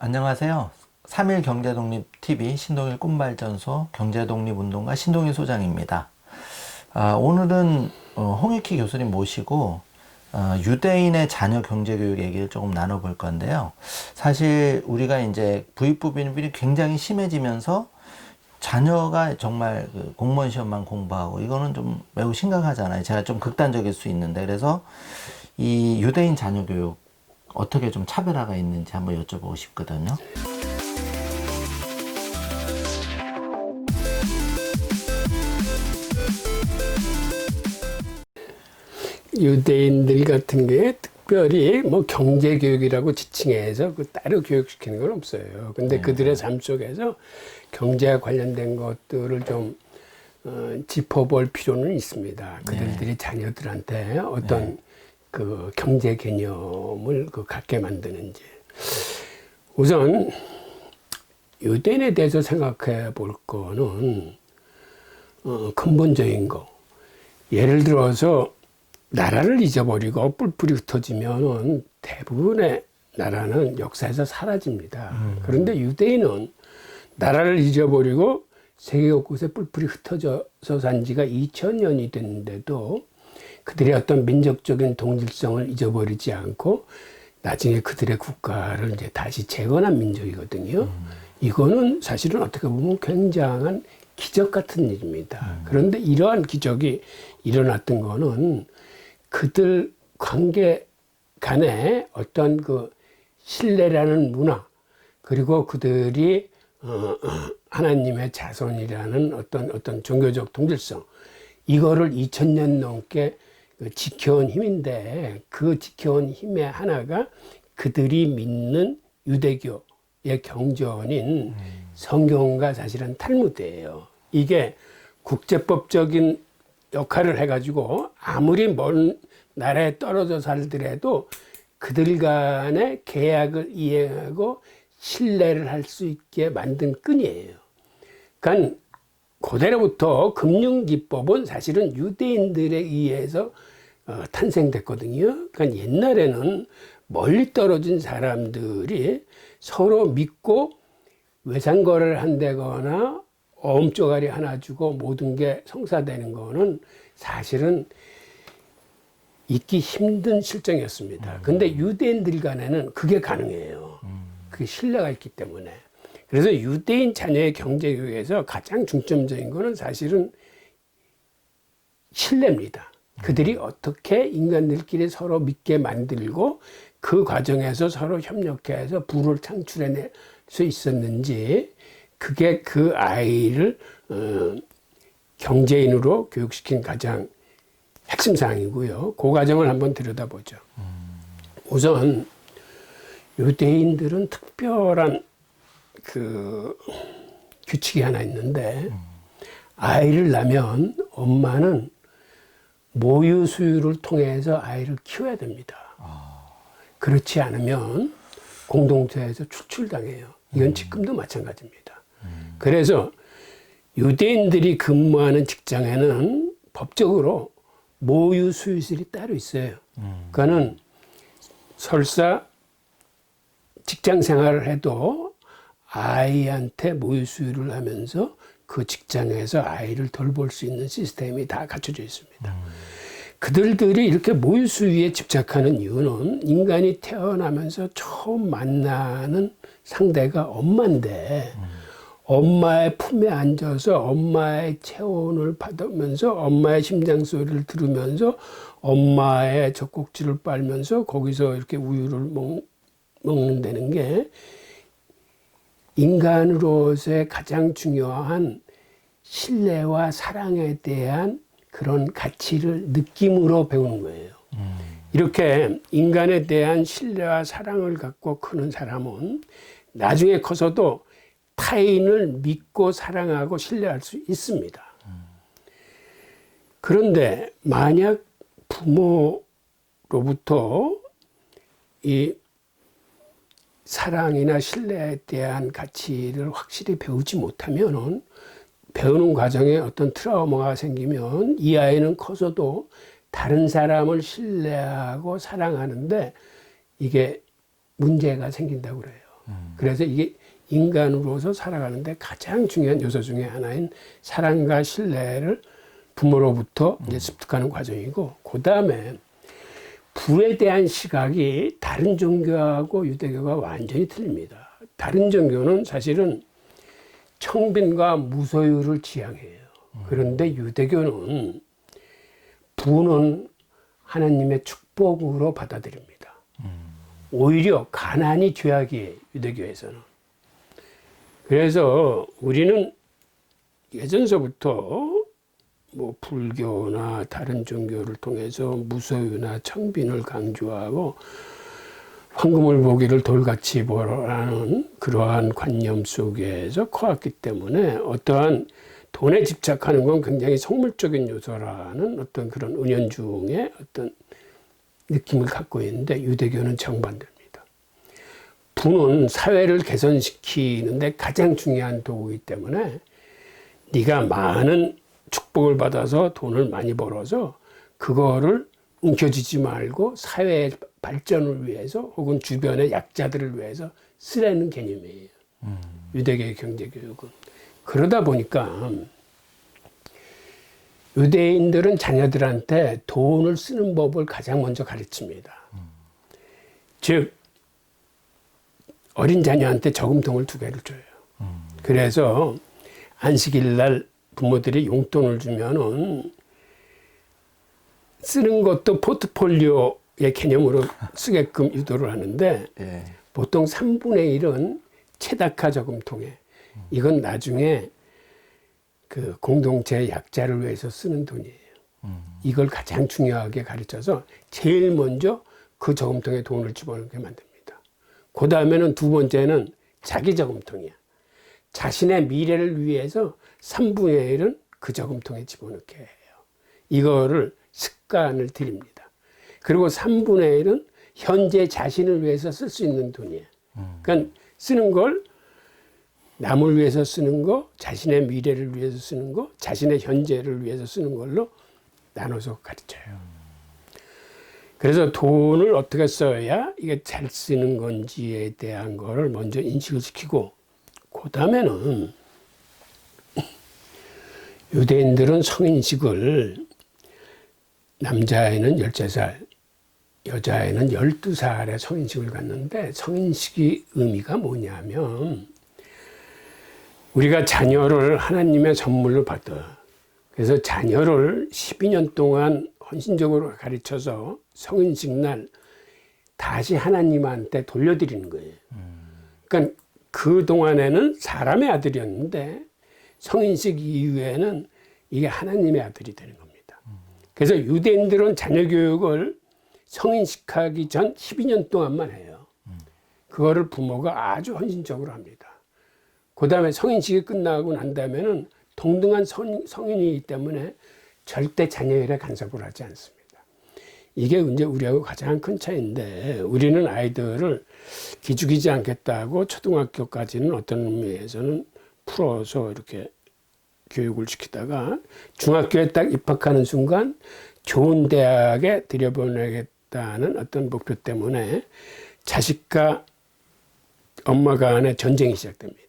안녕하세요. 3일 경제독립TV 신동일 꿈발전소 경제독립운동가 신동일 소장입니다. 오늘은 홍익희 교수님 모시고 유대인의 자녀 경제교육 얘기를 조금 나눠볼 건데요. 사실 우리가 이제 부익부 빈부이 굉장히 심해지면서 자녀가 정말 그 공무원 시험만 공부하고 이거는 좀 매우 심각하잖아요. 제가 좀 극단적일 수 있는데, 그래서 이 유대인 자녀 교육 어떻게 좀 차별화가 있는지 한번 여쭤보고 싶거든요. 유대인들 같은 게 특별히 뭐 경제교육이라고 지칭해서 따로 교육시키는 건 없어요. 근데 그들의 삶 속에서 경제와 관련된 것들을 좀 짚어볼 필요는 있습니다. 그들이 자녀들한테 어떤 그 경제 개념을 갖게 만드는지. 우선 유대인에 대해서 생각해 볼 거는 근본적인 거. 예를 들어서 나라를 잊어버리고 뿔뿔이 흩어지면 대부분의 나라는 역사에서 사라집니다. 그런데 유대인은 나라를 잊어버리고 세계 곳곳에 뿔뿔이 흩어져서 산 지가 2000년이 됐는데도 그들의 어떤 민족적인 동질성을 잊어버리지 않고 나중에 그들의 국가를 이제 다시 재건한 민족이거든요. 이거는 사실은 어떻게 보면 굉장한 기적 같은 일입니다. 그런데 이러한 기적이 일어났던 거는 그들 관계 간에 어떤 그 신뢰라는 문화, 그리고 그들이 하나님의 자손이라는 어떤 종교적 동질성, 이거를 2000년 넘게 지켜온 힘인데, 그 지켜온 힘의 하나가 그들이 믿는 유대교의 경전인 성경과 사실은 탈무드예요. 이게 국제법적인 역할을 해가지고 아무리 먼 나라에 떨어져 살더라도 그들 간의 계약을 이행하고 신뢰를 할 수 있게 만든 끈이에요. 그러니까 고대로부터 금융기법은 사실은 유대인들에 의해서 탄생됐거든요. 그러니까 옛날에는 멀리 떨어진 사람들이 서로 믿고 외상거래를 한다거나 어음조가리 하나 주고 모든 게 성사되는 거는 사실은 있기 힘든 실정이었습니다. 근데 유대인들 간에는 그게 가능해요. 그 신뢰가 있기 때문에. 그래서 유대인 자녀의 경제교육에서 가장 중점적인 거는 사실은 신뢰입니다. 그들이 어떻게 인간들끼리 서로 믿게 만들고 그 과정에서 서로 협력해서 부를 창출해낼 수 있었는지, 그게 그 아이를 경제인으로 교육시킨 가장 핵심 사항이고요. 그 과정을 한번 들여다보죠. 우선 유대인들은 특별한 그 규칙이 하나 있는데, 아이를 낳으면 엄마는 모유 수유를 통해서 아이를 키워야 됩니다. 그렇지 않으면 공동체에서 추출당해요. 이건 지금도 마찬가지입니다. 그래서 유대인들이 근무하는 직장에는 법적으로 모유 수유실이 따로 있어요. 그거는 설사 직장 생활을 해도 아이한테 모유 수유를 하면서 그 직장에서 아이를 돌볼 수 있는 시스템이 다 갖춰져 있습니다. 그들이 이렇게 모유 수유에 집착하는 이유는 인간이 태어나면서 처음 만나는 상대가 엄마인데, 엄마의 품에 앉아서 엄마의 체온을 받으면서 엄마의 심장 소리를 들으면서 엄마의 젖꼭지를 빨면서 거기서 이렇게 우유를 먹는다는 게 인간으로서의 가장 중요한 신뢰와 사랑에 대한 그런 가치를 느낌으로 배우는 거예요. 이렇게 인간에 대한 신뢰와 사랑을 갖고 크는 사람은 나중에 커서도 타인을 믿고 사랑하고 신뢰할 수 있습니다. 그런데 만약 부모로부터 이 사랑이나 신뢰에 대한 가치를 확실히 배우지 못하면은, 배우는 과정에 어떤 트라우마가 생기면 이 아이는 커서도 다른 사람을 신뢰하고 사랑하는데 이게 문제가 생긴다고 그래요. 그래서 이게 인간으로서 살아가는데 가장 중요한 요소 중에 하나인 사랑과 신뢰를 부모로부터 이제 습득하는 과정이고, 그 다음에 불에 대한 시각이 다른 종교하고 유대교가 완전히 틀립니다. 다른 종교는 사실은 청빈과 무소유를 지향해요. 그런데 유대교는 부는 하나님의 축복으로 받아들입니다. 오히려 가난이 죄악이에요, 유대교에서는. 그래서 우리는 예전서부터 뭐 불교나 다른 종교를 통해서 무소유나 청빈을 강조하고 황금을 보기를 돌같이 보라는 그러한 관념 속에서 커왔기 때문에 어떠한 돈에 집착하는 건 굉장히 속물적인 요소라는 어떤 그런 은연중의 어떤 느낌을 갖고 있는데, 유대교는 정반대입니다. 부는 사회를 개선시키는데 가장 중요한 도구이기 때문에 네가 많은 축복을 받아서 돈을 많이 벌어서 그거를 움켜쥐지 말고 사회의 발전을 위해서 혹은 주변의 약자들을 위해서 쓰라는 개념이에요. 유대교의 경제교육은. 그러다 보니까 유대인들은 자녀들한테 돈을 쓰는 법을 가장 먼저 가르칩니다. 즉 어린 자녀한테 저금통을 2개를 줘요. 그래서 안식일 날 부모들이 용돈을 주면은 쓰는 것도 포트폴리오의 개념으로 쓰게끔 유도를 하는데, 예. 보통 3분의 1은 체다카 저금통에, 이건 나중에 그 공동체 약자를 위해서 쓰는 돈이에요. 이걸 가장 중요하게 가르쳐서 제일 먼저 그 저금통에 돈을 집어넣게 만듭니다. 그 다음에는 2번째는 자기 저금통이야. 자신의 미래를 위해서 3분의 1은 그 저금통에 집어넣게 해요. 이거를 습관을 들입니다. 그리고 3분의 1은 현재 자신을 위해서 쓸 수 있는 돈이에요. 그러니까 쓰는 걸 남을 위해서 쓰는 거, 자신의 미래를 위해서 쓰는 거, 자신의 현재를 위해서 쓰는 걸로 나눠서 가르쳐요. 그래서 돈을 어떻게 써야 이게 잘 쓰는 건지에 대한 거를 먼저 인식을 시키고, 그 다음에는 유대인들은 성인식을 남자애는 13살, 여자애는 12살에 성인식을 갖는데, 성인식의 의미가 뭐냐면 우리가 자녀를 하나님의 선물로 받아. 그래서 자녀를 12년 동안 헌신적으로 가르쳐서 성인식 날 다시 하나님한테 돌려드리는 거예요. 그러니까 그 동안에는 사람의 아들이었는데 성인식 이후에는 이게 하나님의 아들이 되는 겁니다. 그래서 유대인들은 자녀 교육을 성인식하기 전 12년 동안만 해요. 그거를 부모가 아주 헌신적으로 합니다. 그 다음에 성인식이 끝나고 난 다음에는 동등한 성인이기 때문에 절대 자녀 일에 간섭을 하지 않습니다. 이게 이제 우리하고 가장 큰 차이인데, 우리는 아이들을 기죽이지 않겠다고 초등학교까지는 어떤 의미에서는 풀어서 이렇게 교육을 시키다가 중학교에 딱 입학하는 순간 좋은 대학에 들여보내겠다는 어떤 목표 때문에 자식과 엄마 간의 전쟁이 시작됩니다.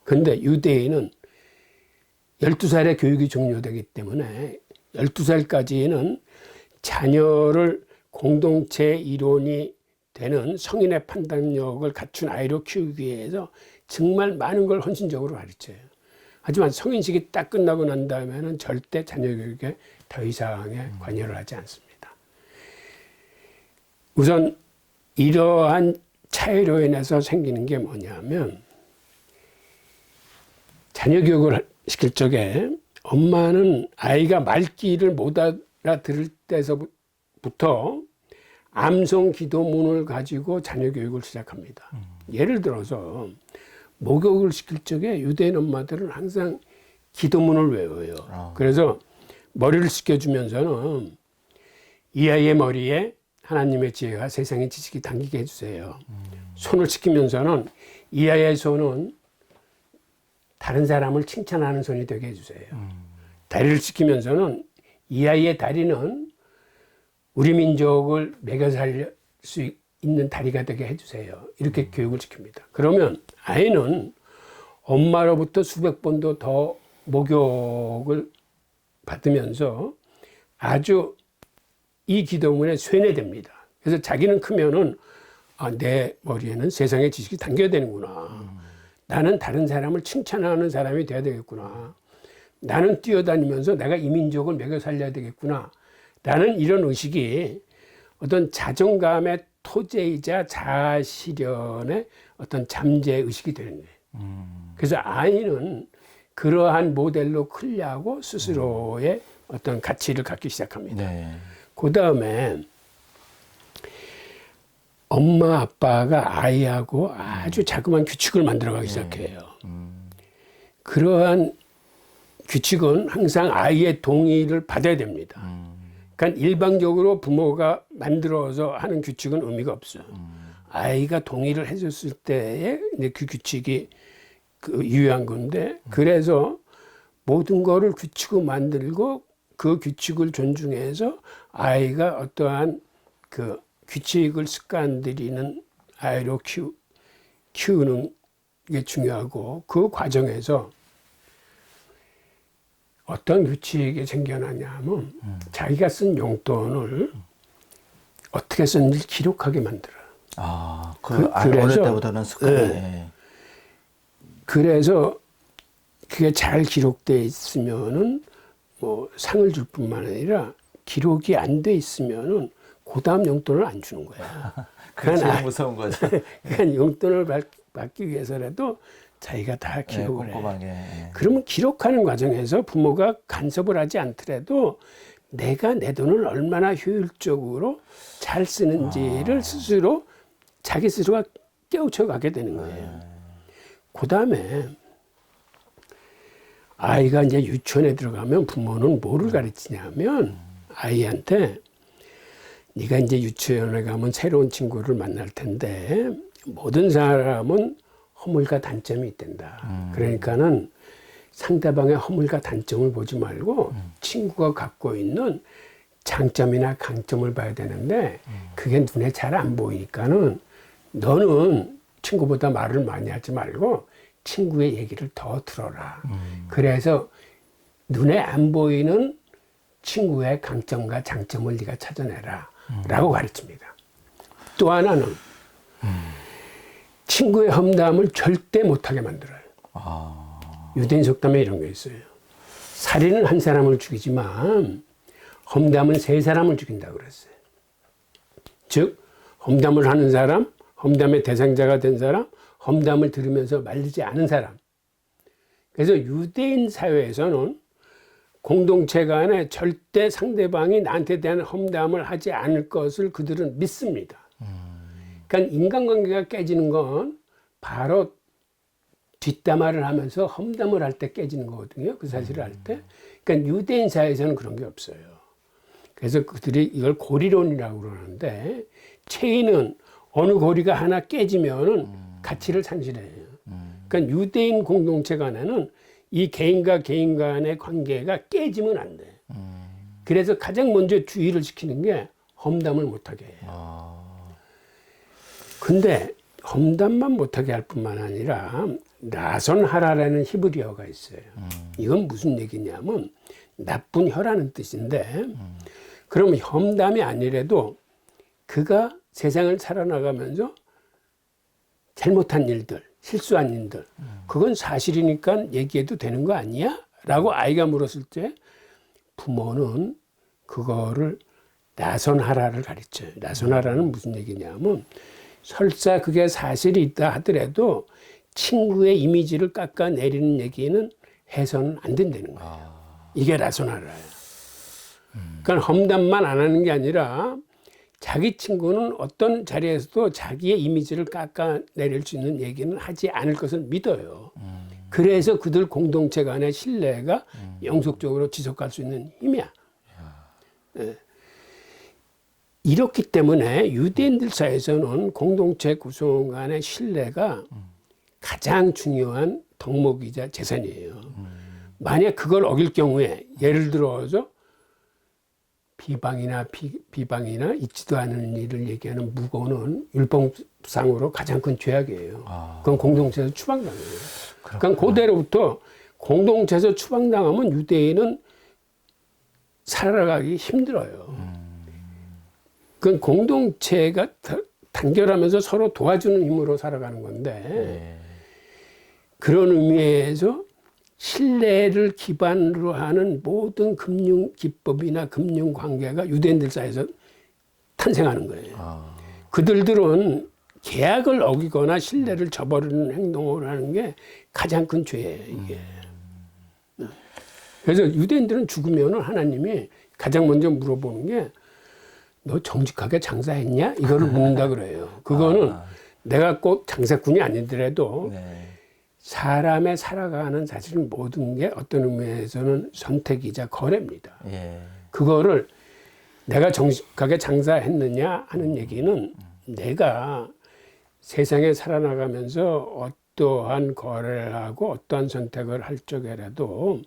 그런데 유대인은 12살에 교육이 종료되기 때문에 12살까지는 자녀를 공동체 일원이 되는 성인의 판단력을 갖춘 아이로 키우기 위해서 정말 많은 걸 헌신적으로 가르쳐요. 하지만 성인식이 딱 끝나고 난 다음에는 절대 자녀 교육에 더 이상의 관여를 하지 않습니다. 우선 이러한 차이로 인해서 생기는 게 뭐냐면, 자녀 교육을 시킬 적에 엄마는 아이가 말귀를 못 알아들을 때서부터 암송 기도문을 가지고 자녀 교육을 시작합니다. 예를 들어서 목욕을 시킬 적에 유대인 엄마들은 항상 기도문을 외워요. 그래서 머리를 씻겨주면서는 이 아이의 머리에 하나님의 지혜가 세상의 지식이 담기게 해주세요. 손을 씻기면서는 이 아이의 손은 다른 사람을 칭찬하는 손이 되게 해주세요. 다리를 씻기면서는 이 아이의 다리는 우리 민족을 매겨 살 수 있는 다리가 되게 해주세요. 이렇게 교육을 시킵니다. 그러면 아이는 엄마로부터 수백 번도 더 목욕을 받으면서 아주 이 기도문에 쇠뇌됩니다. 그래서 자기는 크면은 내 머리에는 세상의 지식이 담겨야 되는구나. 나는 다른 사람을 칭찬하는 사람이 돼야 되겠구나. 나는 뛰어다니면서 내가 이 민족을 먹여 살려야 되겠구나. 라는 이런 의식이 어떤 자존감의 토제이자 자아실현의 어떤 잠재 의식이 되는 거예요. 그래서 아이는 그러한 모델로 크려고 스스로의 어떤 가치를 갖기 시작합니다. 네. 그 다음에 엄마 아빠가 아이하고 아주 자그마한 규칙을 만들어가기 시작해요. 그러한 규칙은 항상 아이의 동의를 받아야 됩니다. 그러니까 일방적으로 부모가 만들어서 하는 규칙은 의미가 없어요. 아이가 동의를 해줬을 때에 그 규칙이 유효한 건데, 그래서 모든 거를 규칙을 만들고 그 규칙을 존중해서 아이가 어떠한 그 규칙을 습관 들이는 아이로 키우는 게 중요하고, 그 과정에서 어떤 규칙이 생겨나냐면 자기가 쓴 용돈을 어떻게 썼는지 기록하게 만들어요. 어릴 때부터는 습관이. 네. 그래서 그게 잘 기록되어 있으면은 뭐 상을 줄 뿐만 아니라 기록이 안 돼 있으면은 그 다음 용돈을 안 주는 거야. 그게 제일 무서운 거죠. 그러니까 용돈을 받기 위해서라도 자기가 다 기록을 꼼꼼하게. 해. 그러면 기록하는 과정에서 부모가 간섭을 하지 않더라도 내가 내 돈을 얼마나 효율적으로 잘 쓰는지를 스스로 자기 스스로가 깨우쳐 가게 되는 거예요. 그 다음에 아이가 이제 유치원에 들어가면 부모는 뭐를 가르치냐면 아이한테 네가 이제 유치원에 가면 새로운 친구를 만날 텐데 모든 사람은 허물과 단점이 있단다. 그러니까는 상대방의 허물과 단점을 보지 말고 친구가 갖고 있는 장점이나 강점을 봐야 되는데 그게 눈에 잘 안 보이니까는 너는 친구보다 말을 많이 하지 말고 친구의 얘기를 더 들어라. 그래서 눈에 안 보이는 친구의 강점과 장점을 네가 찾아내라. 라고 가르칩니다. 또 하나는 친구의 험담을 절대 못하게 만들어요. 유대인 속담에 이런 게 있어요. 살인은 한 사람을 죽이지만 험담은 세 사람을 죽인다고 그랬어요. 즉 험담을 하는 사람, 험담의 대상자가 된 사람, 험담을 들으면서 말리지 않은 사람. 그래서 유대인 사회에서는 공동체 간에 절대 상대방이 나한테 대한 험담을 하지 않을 것을 그들은 믿습니다. 그러니까 인간관계가 깨지는 건 바로 뒷담화를 하면서 험담을 할 때 깨지는 거거든요. 그 사실을 할 때. 그러니까 유대인 사회에서는 그런 게 없어요. 그래서 그들이 이걸 고리론이라고 그러는데 체인은 어느 고리가 하나 깨지면은 가치를 상실해요. 그러니까 유대인 공동체 간에는 이 개인과 개인 간의 관계가 깨지면 안 돼. 그래서 가장 먼저 주의를 시키는 게 험담을 못하게 해요. 근데 험담만 못하게 할 뿐만 아니라 나선하라라는 히브리어가 있어요. 이건 무슨 얘기냐면 나쁜 혀라는 뜻인데 그러면 험담이 아니라도 그가 세상을 살아나가면서 잘못한 일들, 실수한 일들 그건 사실이니까 얘기해도 되는 거 아니야? 라고 아이가 물었을 때 부모는 그거를 나선하라를 가르쳐요. 나선하라는 무슨 얘기냐면 설사 그게 사실이 있다 하더라도 친구의 이미지를 깎아내리는 얘기는 해서는 안 된다는 거예요. 이게 나선하라예요. 그러니까 험담만 안 하는 게 아니라 자기 친구는 어떤 자리에서도 자기의 이미지를 깎아내릴 수 있는 얘기는 하지 않을 것을 믿어요. 그래서 그들 공동체 간의 신뢰가 영속적으로 지속할 수 있는 힘이야. 네. 이렇기 때문에 유대인들 사이에서는 공동체 구성 간의 신뢰가 가장 중요한 덕목이자 재산이에요. 만약 그걸 어길 경우에 예를 들어서 비방이나 비방이나 있지도 않은 일을 얘기하는 무고는 율법상으로 가장 큰 죄악이에요. 그건 공동체에서 추방당해요. 그러니까 그대로부터 공동체에서 추방당하면 유대인은 살아가기 힘들어요. 그건 공동체가 단결하면서 서로 도와주는 힘으로 살아가는 건데 그런 의미에서 신뢰를 기반으로 하는 모든 금융 기법이나 금융 관계가 유대인들 사이에서 탄생하는 거예요. 그들은 계약을 어기거나 신뢰를 저버리는 행동을 하는 게 가장 큰 죄예요, 이게. 그래서 유대인들은 죽으면 하나님이 가장 먼저 물어보는 게 너 정직하게 장사했냐? 이거를 묻는다 그래요. 그거는 내가 꼭 장사꾼이 아니더라도 사람의 살아가는 사실은 모든 게 어떤 의미에서는 선택이자 거래입니다. 그거를 내가 정직하게 장사했느냐 하는 얘기는 내가 세상에 살아나가면서 어떠한 거래를 하고 어떠한 선택을 할 적에라도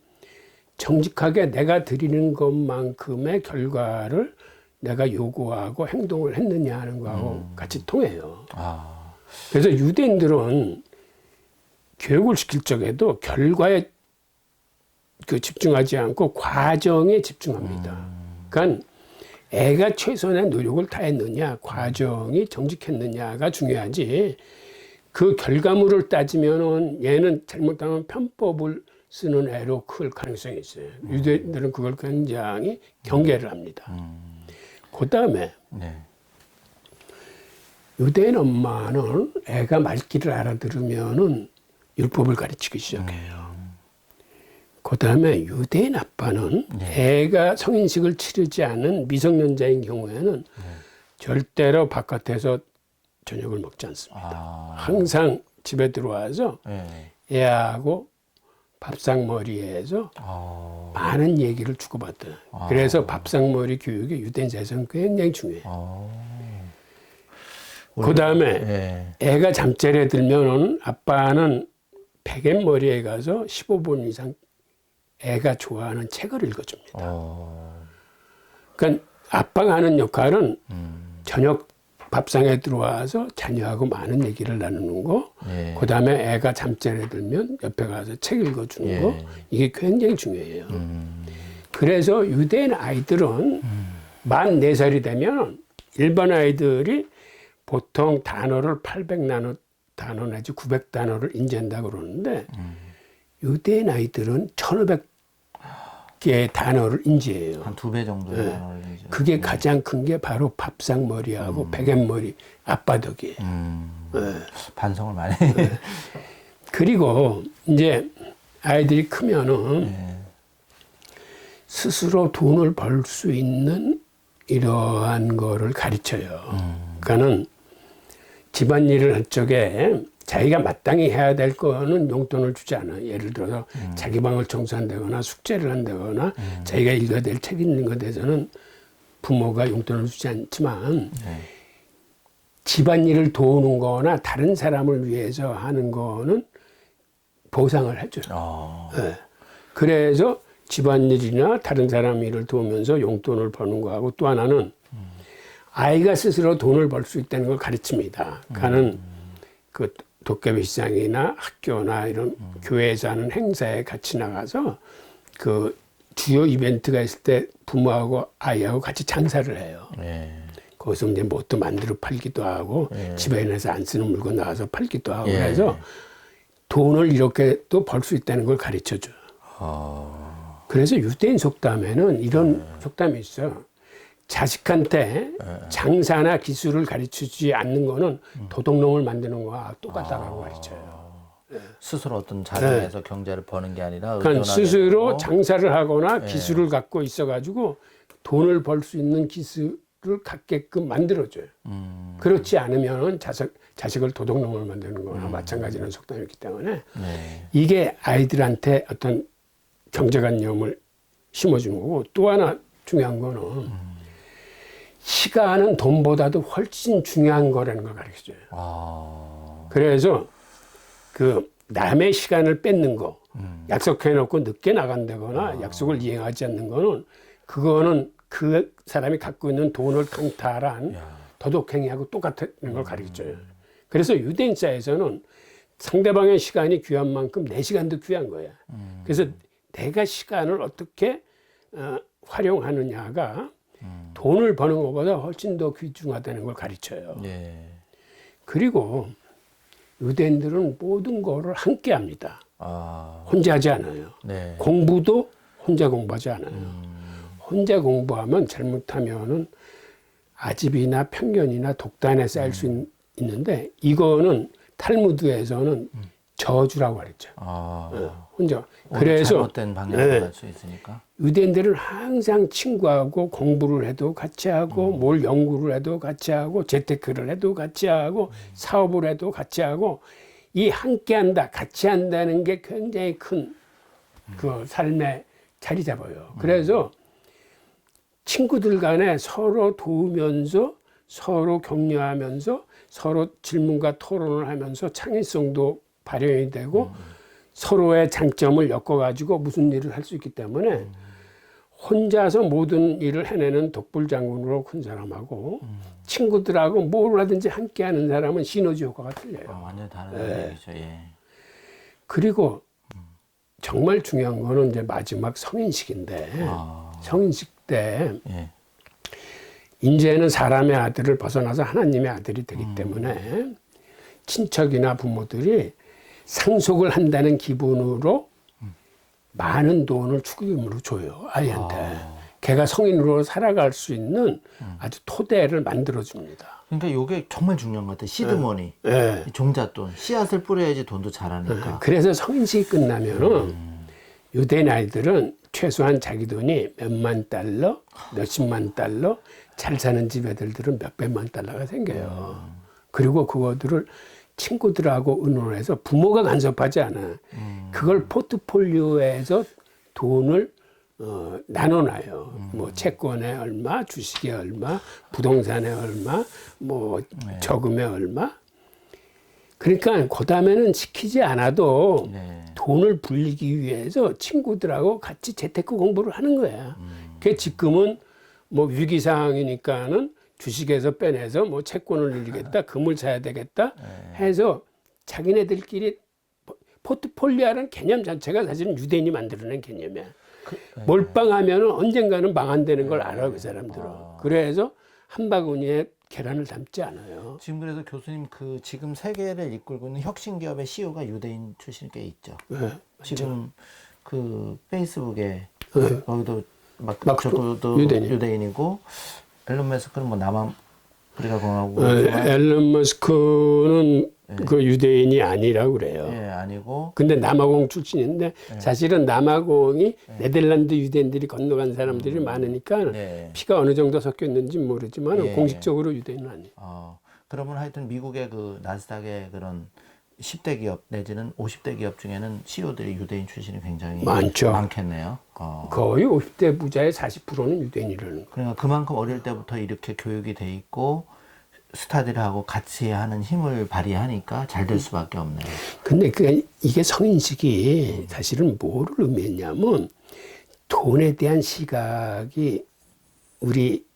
정직하게 내가 드리는 것만큼의 결과를 내가 요구하고 행동을 했느냐 하는 거하고 같이 통해요. 그래서 유대인들은 교육을 시킬 적에도 결과에 집중하지 않고 과정에 집중합니다. 그러니까 애가 최선의 노력을 다했느냐, 과정이 정직했느냐가 중요하지. 그 결과물을 따지면은 얘는 잘못하면 편법을 쓰는 애로 클 가능성이 있어요. 유대인들은 그걸 굉장히 경계를 합니다. 그 다음에 유대인 엄마는 애가 말귀를 알아들으면은 율법을 가르치기 시작해요. 그 다음에 유대인 아빠는 애가 성인식을 치르지 않은 미성년자인 경우에는 절대로 바깥에서 저녁을 먹지 않습니다. 항상 집에 들어와서 애하고 밥상머리에서 많은 얘기를 주고받아요. 그래서 밥상머리 교육이 유대인 사회에서는 굉장히 중요해요. 그 다음에 애가 잠자리에 들면 아빠는 베갯머리에 가서 15분 이상 애가 좋아하는 책을 읽어줍니다. 그러니까 아빠가 하는 역할은 저녁 밥상에 들어와서 자녀하고 많은 얘기를 나누는 거, 그 다음에 애가 잠자리에 들면 옆에 가서 책 읽어주는 거, 이게 굉장히 중요해요. 그래서 유대인 아이들은 만 4살이 되면 일반 아이들이 보통 단어를 800단어 내지 900단어를 인지한다고 그러는데 유대인 아이들은 1500개의 단어를 인지해요. 한 2배 정도의 단어를 인지. 그게 가장 큰 게 바로 밥상머리하고 베갯머리 아빠 덕이에요. 반성을 많이. 그리고 이제 아이들이 크면은 스스로 돈을 벌 수 있는 이러한 거를 가르쳐요. 그러니까는 집안일을 할 적에 자기가 마땅히 해야 될 거는 용돈을 주지 않아요. 예를 들어서 자기 방을 청소한다거나 숙제를 한다거나 자기가 읽어야 될 책 읽는 것에 대해서는 부모가 용돈을 주지 않지만 집안일을 도우는 거나 다른 사람을 위해서 하는 거는 보상을 해줘요. 그래서 집안일이나 다른 사람 일을 도우면서 용돈을 버는 거하고 또 하나는 아이가 스스로 돈을 벌 수 있다는 걸 가르칩니다. 그러니까는 그 도깨비 시장이나 학교나 이런 교회에서 하는 행사에 같이 나가서 그 주요 이벤트가 있을 때 부모하고 아이하고 같이 장사를 해요. 거기서 이제 뭣도 만들어 팔기도 하고 집안에서 안 쓰는 물건 나가서 팔기도 하고 그래서 돈을 이렇게 또 벌 수 있다는 걸 가르쳐 줘요. 그래서 유대인 속담에는 이런 속담이 있어요. 자식한테 장사나 기술을 가르치지 않는 거는 도둑놈을 만드는 거와 똑같다라고 가르쳐요. 스스로 어떤 자금에서 경제를 버는 게 아니라 그러니까 스스로 장사를 하거나 기술을 갖고 있어가지고 돈을 벌 수 있는 기술을 갖게끔 만들어줘요. 그렇지 않으면 자식을 도둑놈을 만드는 거나 마찬가지는 속담이기 때문에 이게 아이들한테 어떤 경제관념을 심어주는 거고 또 하나 중요한 거는 시간은 돈보다도 훨씬 중요한 거라는 걸 가르쳐줘요. 그래서 그 남의 시간을 뺏는 거, 약속해놓고 늦게 나간다거나 약속을 이행하지 않는 거는 그거는 그 사람이 갖고 있는 돈을 강탈한 야. 도덕행위하고 똑같은 걸 가르쳐줘요. 그래서 유대인사에서는 상대방의 시간이 귀한 만큼 내 시간도 귀한 거야. 그래서 내가 시간을 어떻게 활용하느냐가 돈을 버는 것보다 훨씬 더 귀중하다는 걸 가르쳐요. 예. 그리고 유대인들은 모든 거를 함께 합니다. 아. 혼자 하지 않아요. 네. 공부도 혼자 공부하지 않아요. 혼자 공부하면 잘못하면은 아집이나 편견이나 독단에 쌓일 수 있는데 이거는 탈무드에서는 저주라고 가르쳐. 혼자. 그래서 잘못된 방향으로 갈 수 있으니까. 유대인들은 항상 친구하고 공부를 해도 같이 하고 뭘 연구를 해도 같이 하고 재테크를 해도 같이 하고 사업을 해도 같이 하고 이 함께한다, 같이 한다는 게 굉장히 큰 그 삶에 자리 잡아요. 그래서 친구들 간에 서로 도우면서 서로 격려하면서 서로 질문과 토론을 하면서 창의성도 발현이 되고 서로의 장점을 엮어가지고 무슨 일을 할 수 있기 때문에 혼자서 모든 일을 해내는 독불장군으로 큰 사람하고 친구들하고 뭘 하든지 함께하는 사람은 시너지 효과가 틀려요. 완전히 다른 얘기죠. 예. 그리고 정말 중요한 거는 이제 마지막 성인식인데 성인식 때 예. 이제는 사람의 아들을 벗어나서 하나님의 아들이 되기 때문에 친척이나 부모들이 상속을 한다는 기분으로 많은 돈을 축의금으로 줘요, 아이한테. 걔가 성인으로 살아갈 수 있는 아주 토대를 만들어줍니다. 그러니까 이게 정말 중요한 것 같아요. 시드머니, 이 종잣돈, 씨앗을 뿌려야지 돈도 자라니까. 그래서 성인식이 끝나면은 유대인 아이들은 최소한 자기 돈이 몇만 달러, 몇십만 달러, 잘 사는 집 애들들은 몇백만 달러가 생겨요. 그리고 그거들을 친구들하고 의논해서 부모가 간섭하지 않아. 그걸 포트폴리오에서 돈을 나눠놔요. 뭐 채권에 얼마, 주식에 얼마, 부동산에 얼마, 뭐 저금에 얼마. 그러니까 그 다음에는 시키지 않아도 돈을 불리기 위해서 친구들하고 같이 재테크 공부를 하는 거야. 그 지금은 뭐 위기 상황이니까는 주식에서 빼내서 뭐 채권을 늘리겠다, 금을 사야 되겠다 해서 자기네들끼리 포트폴리오라는 개념 자체가 사실은 유대인이 만들어낸 개념이야. 몰빵하면 언젠가는 망한다는 걸 알아, 그 사람들은. 그래서 한 바구니에 계란을 담지 않아요. 지금 그래서 교수님 그 지금 세계를 이끌고 있는 혁신 기업의 CEO가 유대인 출신이 꽤 있죠. 지금 그 페이스북에 거기도 저도 유대인이고 앨런 머스크는 뭐 남아프리카 공화국. 앨런 머스크는 그 유대인이 아니라고 그래요. 아니고. 근데 남아공 출신인데 사실은 남아공이 네덜란드 유대인들이 건너간 사람들이 많으니까 피가 어느 정도 섞여 있는지 모르지만 공식적으로 유대인은 아니에요. 그러면 하여튼 미국의 그 나스닥의 그런 10대 기업 내지는 50대 기업 중에는 CEO들이 유대인 출신이 굉장히 많겠네요. 거의 50대 부자의 40%는 유대인이라는 거예요. 그러니까 그만큼 어릴 때부터 이렇게 교육이 돼 있고 스타들하고 같이 하는 힘을 발휘하니까 잘 될 수밖에 없네요. 근데 이게 성인식이 사실은 뭐를 의미했냐면 돈에 대한 시각이 우리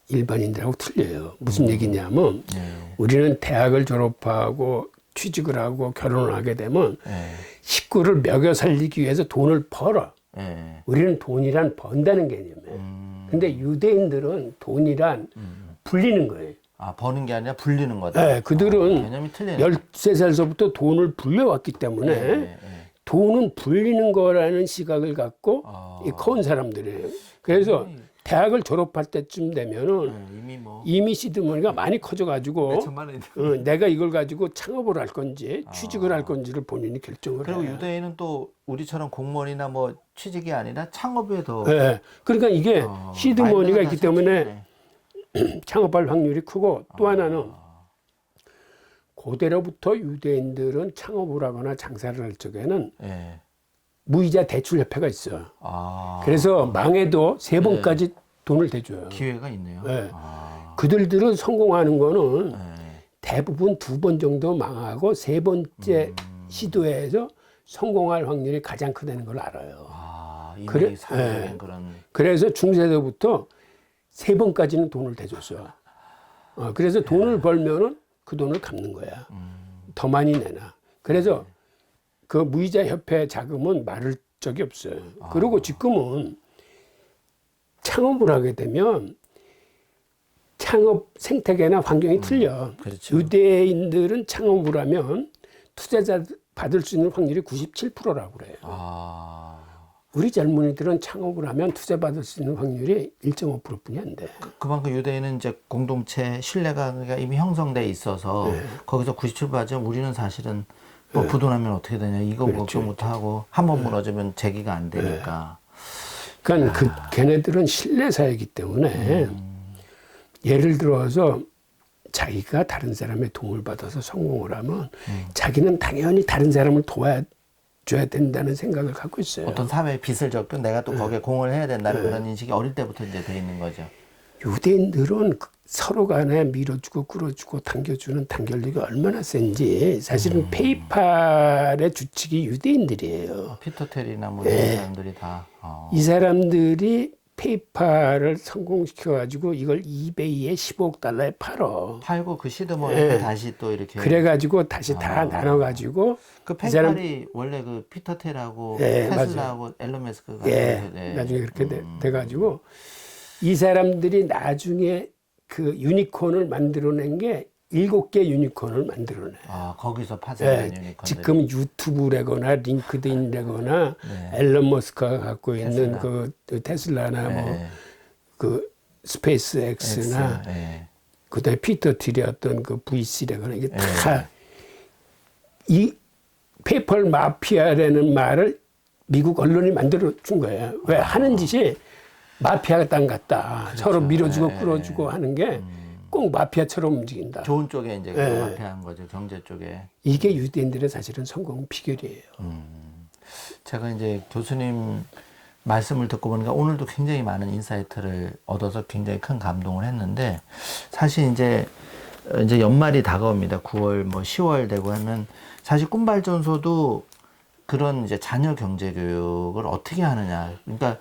일반인들하고 틀려요. 무슨 얘기냐면 우리는 대학을 졸업하고 취직을 하고 결혼을 하게 되면 식구를 먹여 살리기 위해서 돈을 벌어. 우리는 돈이란 번다는 개념이에요. 근데 유대인들은 돈이란 불리는 거예요. 버는 게 아니라 불리는 거다. 그들은 개념이 틀리네. 13살서부터 돈을 불려왔기 때문에 돈은 불리는 거라는 시각을 갖고 커온 사람들이에요. 그래서 대학을 졸업할 때쯤 되면은 이미 시드머니가 많이 커져가지고 내가 이걸 가지고 창업을 할 건지 취직을 할 건지를 본인이 결정을 해요. 그리고 유대인은 또 우리처럼 공무원이나 뭐 취직이 아니라 창업에 더. 그러니까 이게 시드머니가 있기 때문에 창업할 확률이 크고 또 하나는 고대로부터 유대인들은 창업을 하거나 장사를 할 적에는 무이자 대출협회가 있어요. 그래서 망해도 3번까지 돈을 대줘요. 기회가 있네요. 그들은 성공하는 거는 대부분 2번 정도 망하고 3번째 시도에서 성공할 확률이 가장 크다는 걸 알아요. 그래? 그런. 그래서 중세대부터 3번까지는 돈을 대줬어. 그래서 돈을 벌면은 그 돈을 갚는 거야. 더 많이 내놔. 그래서 그 무이자 협회 자금은 마를 적이 없어요. 그리고 지금은 창업을 하게 되면 창업 생태계나 환경이 틀려. 그렇죠. 유대인들은 창업을 하면 투자자 받을 수 있는 확률이 97%라고 그래요. 우리 젊은이들은 창업을 하면 투자 받을 수 있는 확률이 1.5%뿐이 안 돼. 그만큼 유대인은 이제 공동체 신뢰가 이미 형성돼 있어서 거기서 97%면 우리는 사실은 뭐 부도나면 어떻게 되냐 이거 그렇죠. 걱정 못 하고 한번 무너지면 재기가 안 되니까. 그러니까 걔네들은 신뢰사이기 때문에 예를 들어서 자기가 다른 사람의 도움을 받아서 성공을 하면 자기는 당연히 다른 사람을 도와줘야 된다는 생각을 갖고 있어요. 어떤 사회에 빚을 졌고 내가 또 거기에 공을 해야 된다는 그런 인식이 어릴 때부터 이제 돼 있는 거죠. 유대인들은 서로 간에 밀어주고 끌어주고 당겨주는 단결력이 얼마나 센지 사실은 페이팔의 주축이 유대인들이에요. 피터 테리나 뭐 이런 사람들이 다. 이 사람들이 페이팔을 성공시켜가지고 이걸 이베이에 15억 달러에 팔어. 팔고 그 시드머니에 다시 또 이렇게. 그래가지고 다시 다 나눠가지고 그 이 사람- 페이팔이 원래 그 피터 테라고 예, 테슬라하고 앨런 머스크가 나중에 그렇게 돼가지고 이 사람들이 나중에 그 유니콘을 만들어낸 게 7개 유니콘을 만들어내. 거기서 파생된 유니콘들. 지금 유튜브라거나 링크드인이라거나 앨런 머스크가 갖고 있는 그 테슬라나 뭐 그 스페이스 X나 그다음에 피터 틸의 어떤 그 VC라거나 이게 다 이 페이팔 마피아라는 말을 미국 언론이 만들어 준 거예요. 왜 하는 짓이 마피아 땅 같다. 그렇죠. 서로 밀어주고 끌어주고 하는 게 꼭 마피아처럼 움직인다. 좋은 쪽에 이제 마피아한 거죠. 경제 쪽에. 이게 유대인들의 사실은 성공 비결이에요. 제가 이제 교수님 말씀을 듣고 보니까 오늘도 굉장히 많은 인사이트를 얻어서 굉장히 큰 감동을 했는데 사실 이제 연말이 다가옵니다. 9월 뭐 10월 되고 하면 사실 꿈발전소도 그런 이제 자녀 경제 교육을 어떻게 하느냐. 그러니까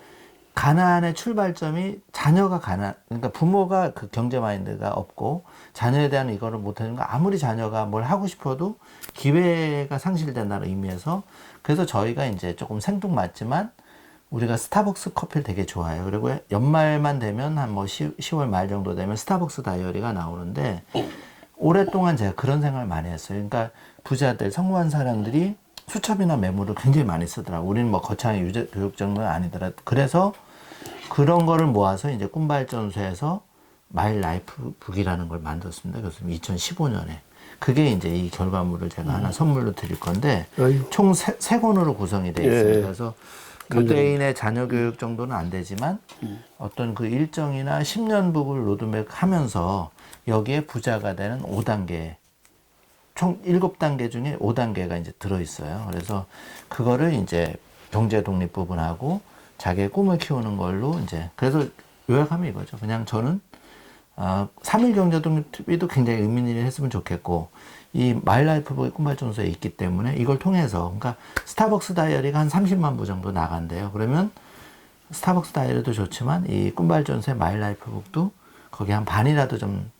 가난의 출발점이 자녀가 그러니까 부모가 그 경제 마인드가 없고 자녀에 대한 이거를 못하는 거 아무리 자녀가 뭘 하고 싶어도 기회가 상실된다는 의미에서 그래서 저희가 이제 조금 생뚱맞지만 우리가 스타벅스 커피를 되게 좋아해요. 그리고 연말만 되면 한 뭐 10월 말 정도 되면 스타벅스 다이어리가 나오는데 오랫동안 제가 그런 생각을 많이 했어요. 그러니까 부자들, 성공한 사람들이 수첩이나 메모를 굉장히 많이 쓰더라고요. 우리는 뭐 거창한 교육 정도는 아니더라도. 그래서 그런 거를 모아서 이제 꿈발전소에서 마이 라이프 북이라는 걸 만들었습니다. 교수님 2015년에. 그게 이제 이 결과물을 제가 하나 선물로 드릴 건데 총 세 권으로 구성이 되어 있습니다. 그래서 유대인의 자녀 교육 정도는 안 되지만 어떤 그 일정이나 10년 북을 로드맵 하면서 여기에 부자가 되는 5단계 총 7단계 중에 5단계가 이제 들어있어요. 그래서 그거를 이제 경제 독립 부분하고 자기의 꿈을 키우는 걸로 이제 그래서 요약하면 이거죠. 그냥 저는 3일 경제 독립 TV도 굉장히 의미 있는 일을 했으면 좋겠고 이 마이라이프 꿈발전소에 있기 때문에 이걸 통해서 그러니까 스타벅스 다이어리가 한 30만 부 정도 나간대요. 그러면 스타벅스 다이어리도 좋지만 이 꿈발전소의 마이라이프 북도 거기 한 반이라도 좀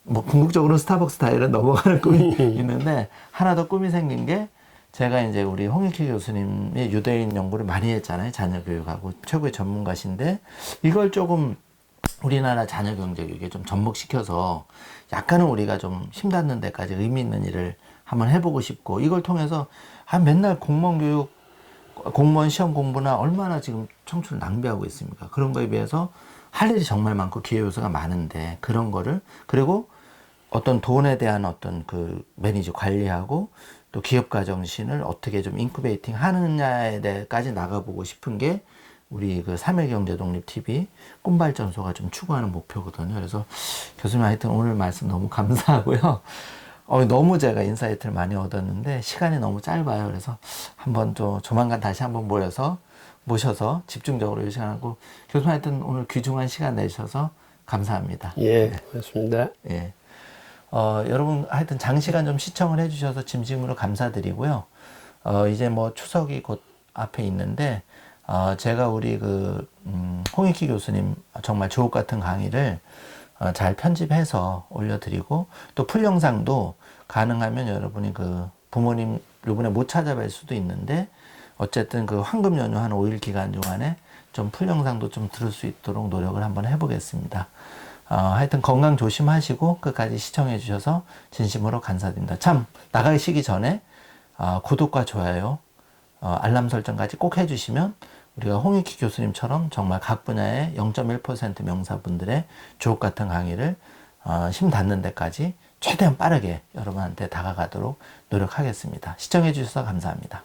뭐 궁극적으로 스타벅스 다이어리는 넘어가는 꿈이 있는데 하나 더 꿈이 생긴 게 제가 이제 우리 홍익희 교수님이 유대인 연구를 많이 했잖아요. 자녀 교육하고 최고의 전문가신데 이걸 조금 우리나라 자녀 경제 교육에 좀 접목시켜서 약간은 우리가 좀 힘닿는 데까지 의미 있는 일을 한번 해보고 싶고 이걸 통해서 맨날 공무원 교육, 공무원 시험 공부나 얼마나 지금 청춘을 낭비하고 있습니까? 그런 거에 비해서 할 일이 정말 많고 기회 요소가 많은데 그런 거를 그리고 어떤 돈에 대한 어떤 그 매니지 관리하고 또 기업가 정신을 어떻게 좀 인큐베이팅 하느냐에 대해까지 나가보고 싶은 게 우리 그 3일 경제 독립 TV 꿈발전소가 좀 추구하는 목표거든요. 그래서 교수님 하여튼 오늘 말씀 너무 감사하고요. 너무 제가 인사이트를 많이 얻었는데 시간이 너무 짧아요. 그래서 한번 또 조만간 다시 한번 모셔서 집중적으로 이 시간하고 교수님 하여튼 오늘 귀중한 시간 내주셔서 감사합니다. 예, 고맙습니다. 예. 여러분 하여튼 장시간 좀 시청을 해주셔서 진심으로 감사드리고요. 이제 뭐 추석이 곧 앞에 있는데 제가 우리 홍익희 교수님 정말 주옥 같은 강의를 잘 편집해서 올려드리고, 또 풀 영상도 가능하면 여러분이 부모님 이번에 못 찾아뵐 수도 있는데, 어쨌든 황금 연휴 한 5일 기간 동안에 좀 풀 영상도 좀 들을 수 있도록 노력을 한번 해보겠습니다. 하여튼 건강 조심하시고 끝까지 시청해 주셔서 진심으로 감사드립니다. 참, 나가시기 전에 구독과 좋아요, 알람 설정까지 꼭 해주시면 우리가 홍익희 교수님처럼 정말 각 분야의 0.1% 명사분들의 주옥 같은 강의를 힘 닿는 데까지 최대한 빠르게 여러분한테 다가가도록 노력하겠습니다. 시청해 주셔서 감사합니다.